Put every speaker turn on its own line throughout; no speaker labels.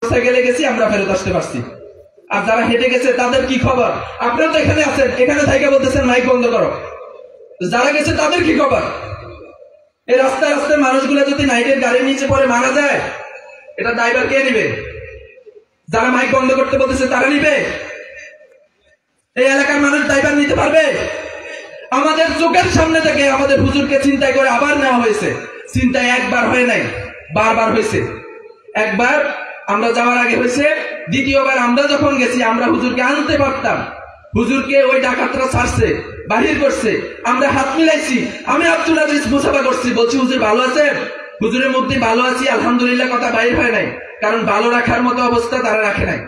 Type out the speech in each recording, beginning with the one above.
মোটরসাইকেলে গেছি, আমরা ফেরত আসতে পারছি। আর যারা হেঁটে গেছে তাদের কি খবর? আপনারা তো এখানে আছেন, এখানে থেকে বলতেছেন মাইক বন্ধ করো। যারা গেছে তাদের কি খবর? এই রাস্তায় রাস্তায় মানুষগুলো যদি নাইটের গাড়ির নিচে পড়ে মারা যায়, এটা ড্রাইভার কে নিবে? যারা মাইক বন্ধ করতে বলতেছে তারা নিবে? এই এলাকার মানুষ ড্রাইভার নিতে পারবে? আমাদের চোখের সামনে থেকে আমাদের হুজুরকে চিন্তায় করে আবার নেওয়া হয়েছে। চিন্তায় একবার হয় নাই, বারবার হয়েছে। একবার আমরা যাওয়ার আগে হয়েছে, দ্বিতীয়বার আমরা যখন গেছি আমরা হুজুরকে আনতে পারতাম, হুজুরকে ওই ডাকাতরা ছাড়ছে, বাহির করছে, আমরা হাত মিলাইছি। আমি আব্দুল আজিজ মুসাফা করছি, বলছি হুজুর ভালো আছেন? হুজুরের মধ্যে ভালো আছি আলহামদুলিল্লাহ কথা বাইর হয় নাই, কারণ ভালো রাখার মতো অবস্থা তারা রাখে নাই,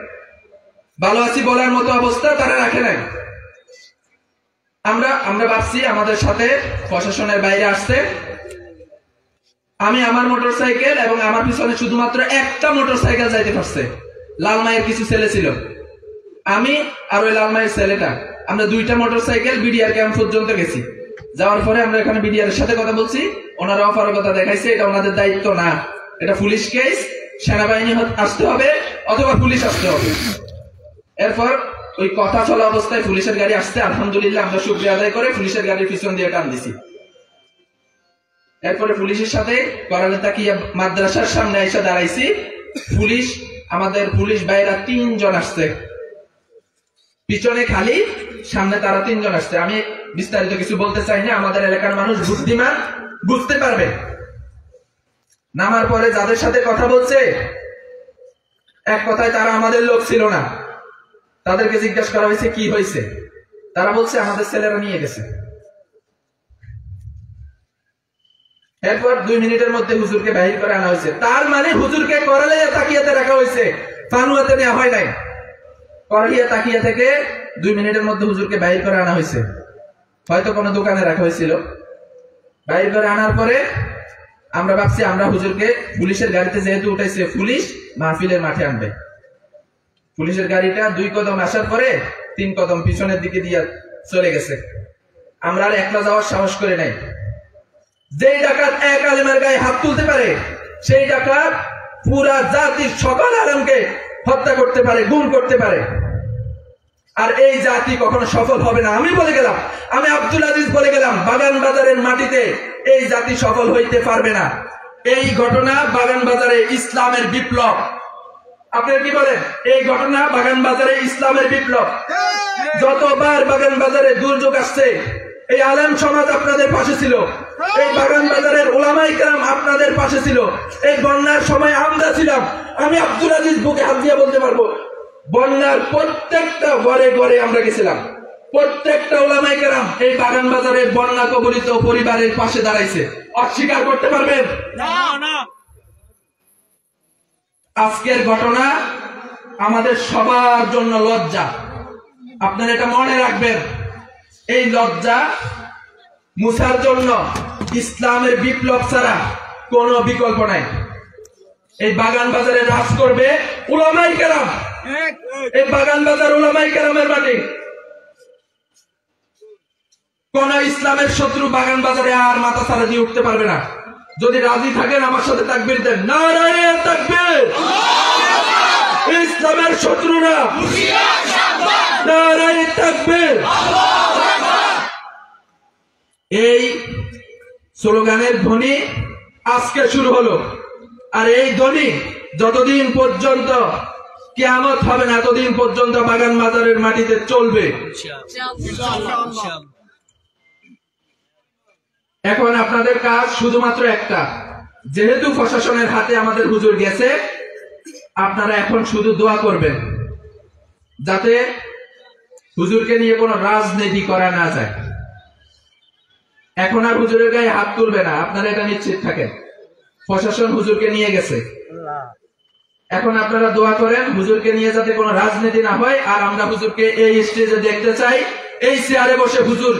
ভালো আছি বলার মতো অবস্থা তারা রাখে নাই। আমরা ভাবছি আমাদের সাথে প্রশাসনের বাইরে আসছে। আমি আমার মোটরসাইকেল এবং আমার পিছনে শুধুমাত্র একটা মোটরসাইকেল যাইতে পারছে। লালমাইয়ের কিছু ছেলে ছিল, আমি আর ওই লালমাইয়ের ছেলেটা, আমরা দুইটা মোটরসাইকেল বিডিআর ক্যাম্প পর্যন্ত গেছি। যাওয়ার পরে আমরা এখানে বিডিআর এর সাথে কথা বলছি, ওনারা অপারগতা দেখাইছে, এটা ওনাদের দায়িত্ব না, এটা পুলিশ কেস, সেনাবাহিনী আসতে হবে অথবা পুলিশ আসতে হবে। এরপর ওই কথা চলা অবস্থায় পুলিশের গাড়ি আসছে, আলহামদুলিল্লাহ আমরা শুকরিয়া আদায় করে পুলিশের গাড়ির পিছন দিয়ে টান দিছি। এরপরে পুলিশের সাথে করালে তাকিয়া মাদ্রাসার সামনে এসে দাঁড়াইছি। পুলিশ, আমাদের পুলিশ ভাইরা 3 জন আসছে, পিছনে খালি, সামনে তারা 3 জন আসছে। আমি বিস্তারিত কিছু বলতে চাই না, আমাদের এলাকার মানুষ বুদ্ধিমান, বুঝতে পারবে। নামার পরে যাদের সাথে কথা বলছে, এক কথায় তারা আমাদের লোক ছিল না। তাদেরকে জিজ্ঞাসা করা হয়েছে কি হয়েছে, তারা বলছে আমাদের ছেলেরা নিয়ে গেছে। এরপর 2 মিনিটের মধ্যে হুজুরকে বাহির করে আনা হয়েছে। তার মানে হুজুরকে করালিয়া তাকিয়াতে রাখা হয়েছে, ফানুয়াতে নেওয়া হয় নাই। করালিয়া তাকিয়া থেকে 2 মিনিটের মধ্যে হুজুরকে বাহির করে আনা হয়েছে, হয়তো কোনো দোকানে রাখা হয়েছিল। বাহির করে আনার পরে আমরা ভাবছি আমরা হুজুরকে পুলিশের গাড়িতে যেহেতু উঠাইছে, পুলিশ মাহফিলের মাঠে আনবে। পুলিশের গাড়িটা 2 কদম আসার পরে 3 কদম পিছনের দিকে দিয়ে চলে গেছে। আমরা আর একলা যাওয়ার সাহস করে নাই। যেই ডাকাত এক আলেমের গায়ে হাত তুলতে পারে, সেই ডাকাত পুরা জাতির সকল আলেমকে হত্যা করতে পারে, গুম করতে পারে। আর এই জাতি কখনো সফল হবে না। আমি বলে গেলাম, আমি আব্দুল আজিজ বলে গেলাম, বাগান বাজারের মাটিতে এই জাতি সফল হইতে পারবে না। এই ঘটনা বাগান বাজারে ইসলামের বিপ্লব। আপনারা কি বলেন? এই ঘটনা বাগান বাজারে ইসলামের বিপ্লব। যতবার বাগান বাজারে দুর্যোগ আসছে, এই আলেম সমাজ আপনাদের পাশে ছিল, এই বাগান বাজারের উলামায়ে কেরাম আপনাদের পাশে ছিল। এই বন্যার সময় আমরা ছিলাম। আমি আব্দুল আজিজ বুকে হাত দিয়ে বলতে পারবো, বন্যার প্রত্যেকটা ঘরে ঘরে আমরা গেছিলাম। প্রত্যেকটা উলামায়ে কেরাম এই বাগান বাজারের বন্যা কবলিত পরিবারের পাশে দাঁড়াইছে। অস্বীকার করতে পারবেন না? আজকের ঘটনা আমাদের সবার জন্য লজ্জা। আপনারা এটা মনে রাখবেন, এই লজ্জা মুছার জন্য ইসলামের বিপ্লব ছাড়া কোনো বিকল্প নাই। এই বাগান বাজারে রাজ করবে উলামায়ে কেরাম। এই বাগান বাজার উলামায়ে কেরামের মাটি। কোন ইসলামের শত্রু বাগান বাজারে আর মাথা ছাড়া দিয়ে উঠতে পারবে না। যদি রাজি থাকেন আমার সাথে তাকবীর দেন, নারায়ে তাকবীর। ইসলামের শত্রুরা নারায়ে তাকবীর। এই স্লোগানের ধ্বনি আজকে শুরু হলো, আর এই ধ্বনি যতদিন পর্যন্ত কিয়ামত হবে না ততদিন পর্যন্ত বাগান বাজারের মাটিতে চলবে। এখন আপনাদের কাজ শুধুমাত্র একটা, যেহেতু প্রশাসনের হাতে আমাদের হুজুর গেছে, আপনারা এখন শুধু দোয়া করবেন যাতে হুজুরকে নিয়ে কোনো রাজনীতি করা না যায়। এখন আর হুজুরের গায়ে হাত তুলবে না, আপনারা এটা নিশ্চিত থাকেন। প্রশাসন হুজুরকে নিয়ে গেছে, এখন আপনারা দোয়া করেন হুজুরকে নিয়ে যাতে কোনো রাজনীতি না হয়। আর আমরা হুজুরকে এই স্টেজে দেখতে চাই, এই চেয়ারে বসে হুজুর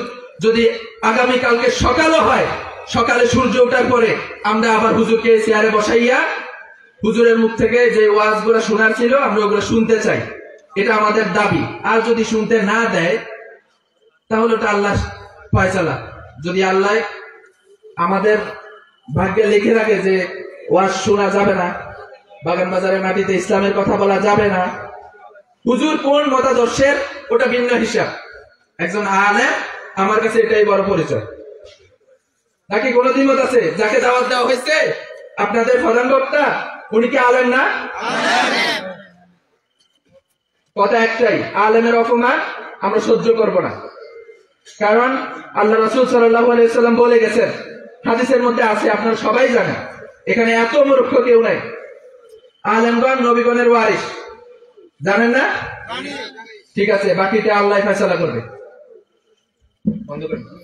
যদি আগামীকালকে সকালও হয়, সকালে সূর্য ওঠার পরে আমরা আবার হুজুরকে এই চেয়ারে বসাইয়া হুজুরের মুখ থেকে যে ওয়াজগুলো শোনার ছিল আমরা ওগুলো শুনতে চাই। এটা আমাদের দাবি। আর যদি শুনতে না দেয় তাহলে ওটা আল্লাহ ফয়সালা। যদি আল্লাহ আমাদের ভাগ্যে লিখে রাখে যে ওয়াজ শোনা যাবে না, বাগান বাজারের মাটিতে ইসলামের কথা বলা যাবে না। হুজুর কোন মতাদর্শের ওটা ভিন্ন হিসাব। একজন আলেম আমার কাছে এটাই বড় পরিচয়। নাকি কোন দ্বিমত আছে? যাকে দাওয়াত দেওয়া হয়েছে আপনাদের প্রধান বক্তা, উনি কি আলেম না? কথা একটাই, আলেমের অপমান আমরা সহ্য করব না। কারণ আল্লাহ রাসূল সাল্লাল্লাহু আলাইহি ওয়াসাল্লাম বলে গেছেন, হাদিসের মধ্যে আছে, আপনারা সবাই জানেন, এখানে এত মূর্খ কেউ নাই, আলেমগণ নবীগণের ওয়ারিস। জানেন না? ঠিক আছে, বাকিটা আল্লাহ ফয়সালা করবে। বন্ধ করেন।